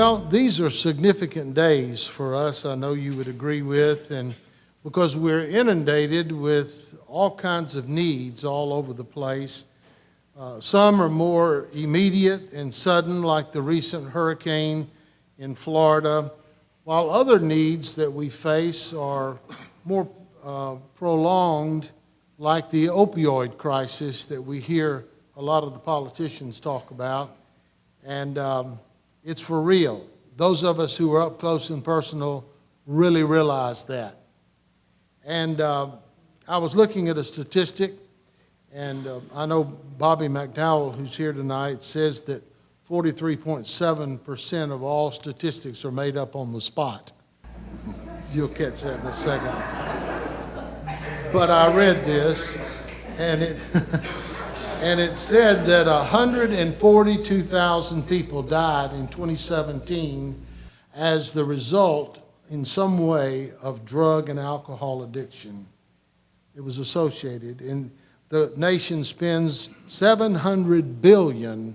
Well, these are significant days for us, I know you would agree with, and because we're inundated with all kinds of needs all over the place. Some are more immediate and sudden, like the recent hurricane in Florida, while other needs that we face are more prolonged, like the opioid crisis that we hear a lot of the politicians talk about. And it's for real. Those of us who are up close and personal really realize that. And I was looking at a statistic, and I know Bobby McDowell, who's here tonight, says that 43.7% of all statistics are made up on the spot. You'll catch that in a second. But I read this, and it and it said that 142,000 people died in 2017 as the result in some way of drug and alcohol addiction. It was associated, and the nation spends $700 billion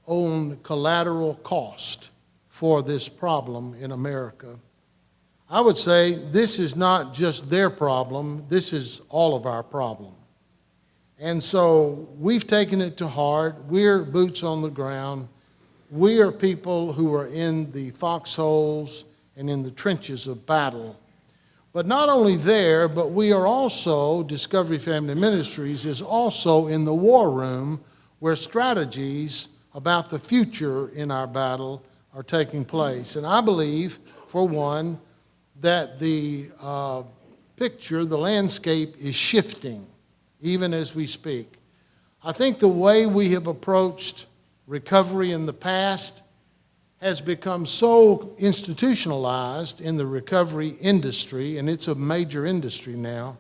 on collateral cost for this problem in America. I would say this is not just their problem, this is all of our problem. And so we've taken it to heart. We're boots on the ground. We are people who are in the foxholes and in the trenches of battle. But not only there, but we are also, Discovery Family Ministries is also in the war room where strategies about the future in our battle are taking place. And I believe, for one, that the picture, the landscape is shifting even as we speak. I think the way we have approached recovery in the past has become so institutionalized in the recovery industry, and it's a major industry now,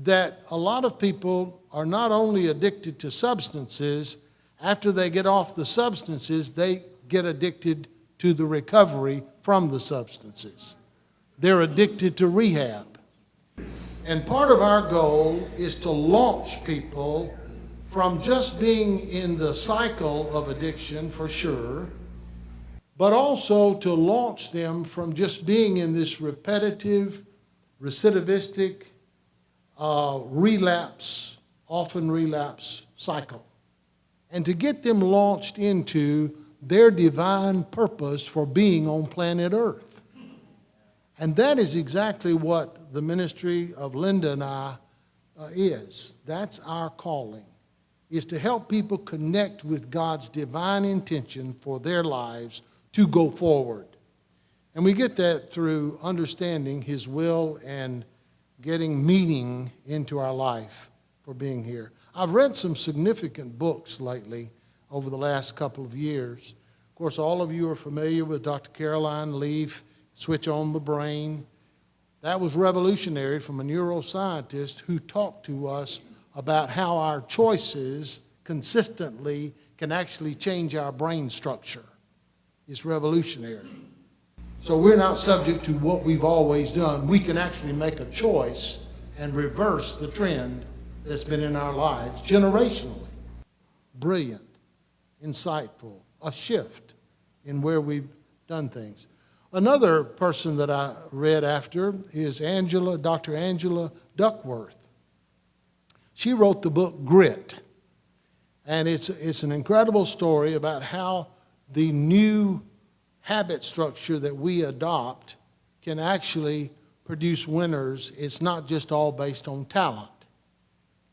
that a lot of people are not only addicted to substances, after they get off the substances, they get addicted to the recovery from the substances. They're addicted to rehab. And part of our goal is to launch people from just being in the cycle of addiction, for sure, but also to launch them from just being in this repetitive, recidivistic, often relapse cycle, and to get them launched into their divine purpose for being on planet Earth. And that is exactly what the ministry of Linda and I is. That's our calling, is to help people connect with God's divine intention for their lives to go forward. And we get that through understanding His will and getting meaning into our life for being here. I've read some significant books lately over the last couple of years. Of course, all of you are familiar with Dr. Caroline Leaf, Switch on the Brain. That was revolutionary from a neuroscientist who talked to us about how our choices consistently can actually change our brain structure. It's revolutionary. So we're not subject to what we've always done. We can actually make a choice and reverse the trend that's been in our lives generationally. Brilliant, insightful, a shift in where we've done things. Another person that I read after is Dr. Angela Duckworth. She wrote the book Grit, and it's an incredible story about how the new habit structure that we adopt can actually produce winners. It's not just all based on talent.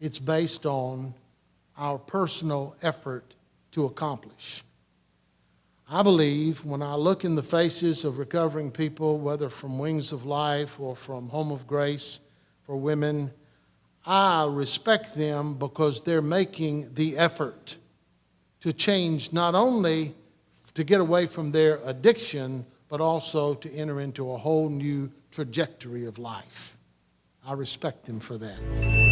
It's based on our personal effort to accomplish. I believe when I look in the faces of recovering people, whether from Wings of Life or from Home of Grace for women, I respect them because they're making the effort to change, not only to get away from their addiction, but also to enter into a whole new trajectory of life. I respect them for that.